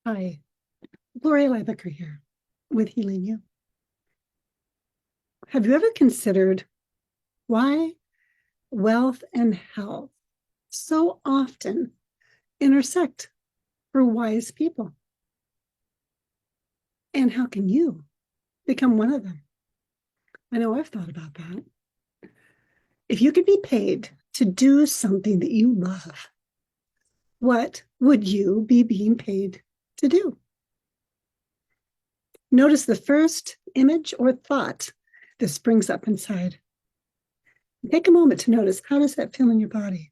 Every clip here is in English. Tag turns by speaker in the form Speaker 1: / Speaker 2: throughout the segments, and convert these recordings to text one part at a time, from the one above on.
Speaker 1: Hi, Gloria Libecker here with Healing You. Have you ever considered why wealth and health so often intersect for wise people? And how can you become one of them? I know I've thought about that. If you could be paid to do something that you love, what would you be being paid to do? Notice the first image or thought that springs up inside. Take a moment to notice, how does that feel in your body?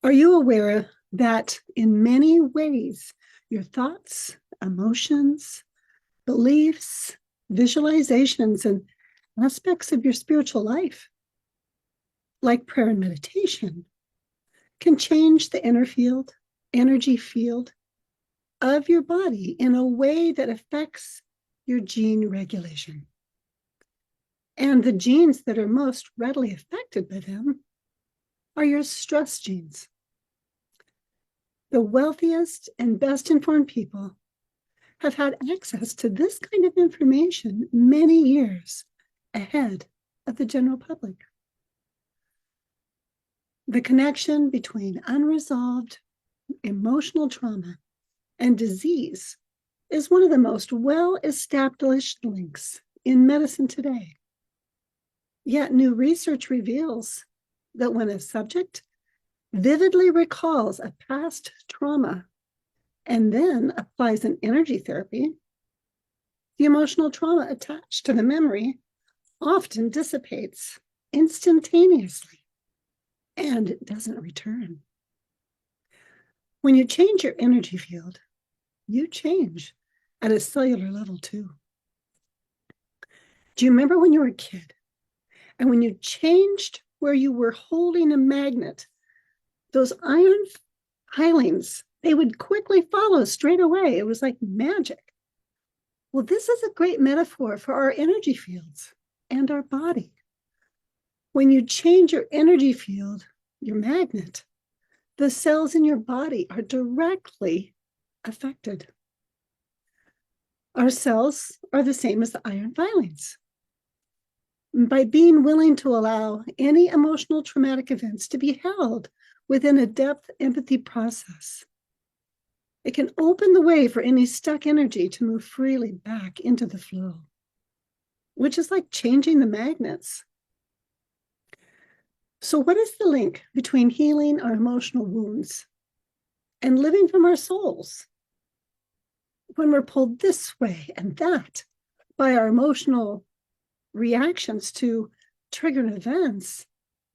Speaker 1: Are you aware that in many ways, your thoughts, emotions, beliefs, visualizations, and aspects of your spiritual life, like prayer and meditation, can change the inner field, energy field of your body in a way that affects your gene regulation? And the genes that are most readily affected by them are your stress genes. The wealthiest and best informed people have had access to this kind of information many years ahead of the general public. The connection between unresolved emotional trauma and disease is one of the most well-established links in medicine today. Yet new research reveals that when a subject vividly recalls a past trauma and then applies an energy therapy, the emotional trauma attached to the memory often dissipates instantaneously and it doesn't return. When you change your energy field, you change at a cellular level too. Do you remember when you were a kid and when you changed where you were holding a magnet, those iron filings, they would quickly follow straight away. It was like magic. Well, this is a great metaphor for our energy fields and our body. When you change your energy field, your magnet, the cells in your body are directly affected. Our cells are the same as the iron filings. By being willing to allow any emotional traumatic events to be held within a depth empathy process, it can open the way for any stuck energy to move freely back into the flow, which is like changing the magnets. So what is the link between healing our emotional wounds and living from our souls? When we're pulled this way and that by our emotional reactions to triggered events,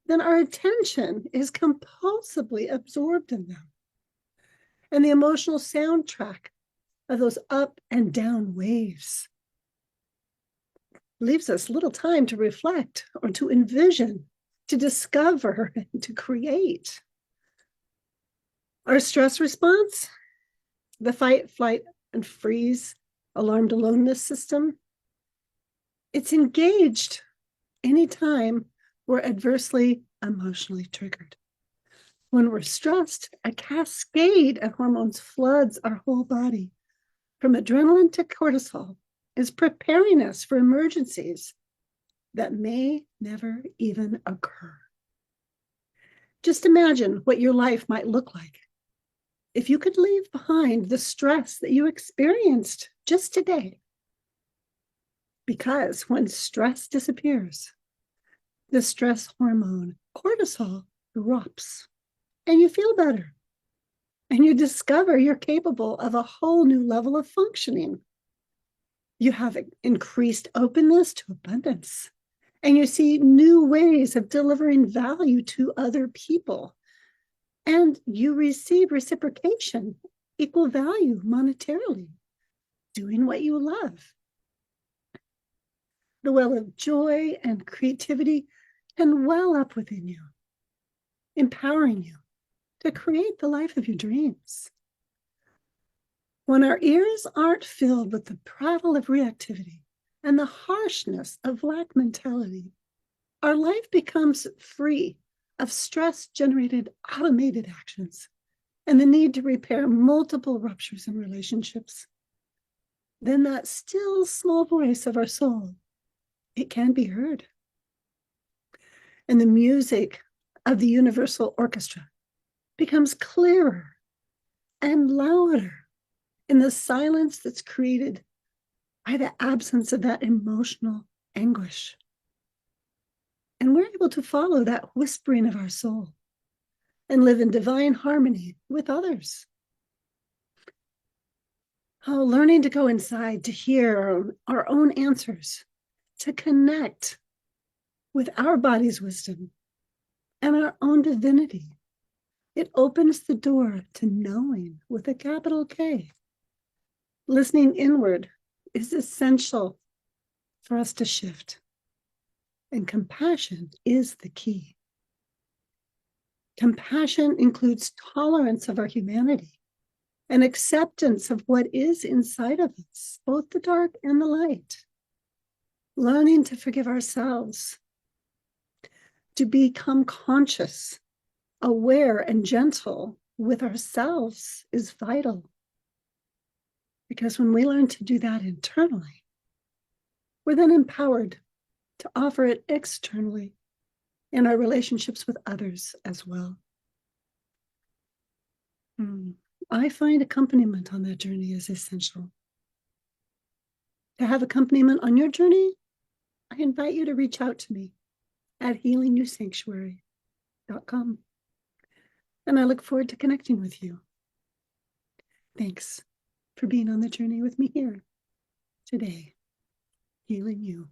Speaker 1: then our attention is compulsively absorbed in them. And the emotional soundtrack of those up and down waves leaves us little time to reflect or to envision, to discover, and to create. Our stress response, the fight, flight, and freeze alarmed aloneness system, it's engaged anytime we're adversely emotionally triggered. When we're stressed, a cascade of hormones floods our whole body. From adrenaline to cortisol is preparing us for emergencies that may never even occur. Just imagine what your life might look like if you could leave behind the stress that you experienced just today. Because when stress disappears, the stress hormone cortisol drops and you feel better. And you discover you're capable of a whole new level of functioning. You have increased openness to abundance, and you see new ways of delivering value to other people. And you receive reciprocation, equal value monetarily, doing what you love. The well of joy and creativity can well up within you, empowering you to create the life of your dreams. When our ears aren't filled with the prattle of reactivity and the harshness of lack mentality, our life becomes free of stress-generated automated actions and the need to repair multiple ruptures in relationships, then that still small voice of our soul, it can be heard. And the music of the universal orchestra becomes clearer and louder in the silence that's created by the absence of that emotional anguish. And we're able to follow that whispering of our soul and live in divine harmony with others. Oh, learning to go inside, to hear our own answers, to connect with our body's wisdom and our own divinity. It opens the door to knowing with a capital K. Listening inward is essential for us to shift. And compassion is the key. Compassion includes tolerance of our humanity and acceptance of what is inside of us, both the dark and the light. Learning to forgive ourselves, to become conscious, aware, and gentle with ourselves is vital. Because when we learn to do that internally, we're then empowered to offer it externally in our relationships with others as well. I find accompaniment on that journey is essential. To have accompaniment on your journey, I invite you to reach out to me at healingyoursanctuary.com. And I look forward to connecting with you. Thanks for being on the journey with me here today, healing you.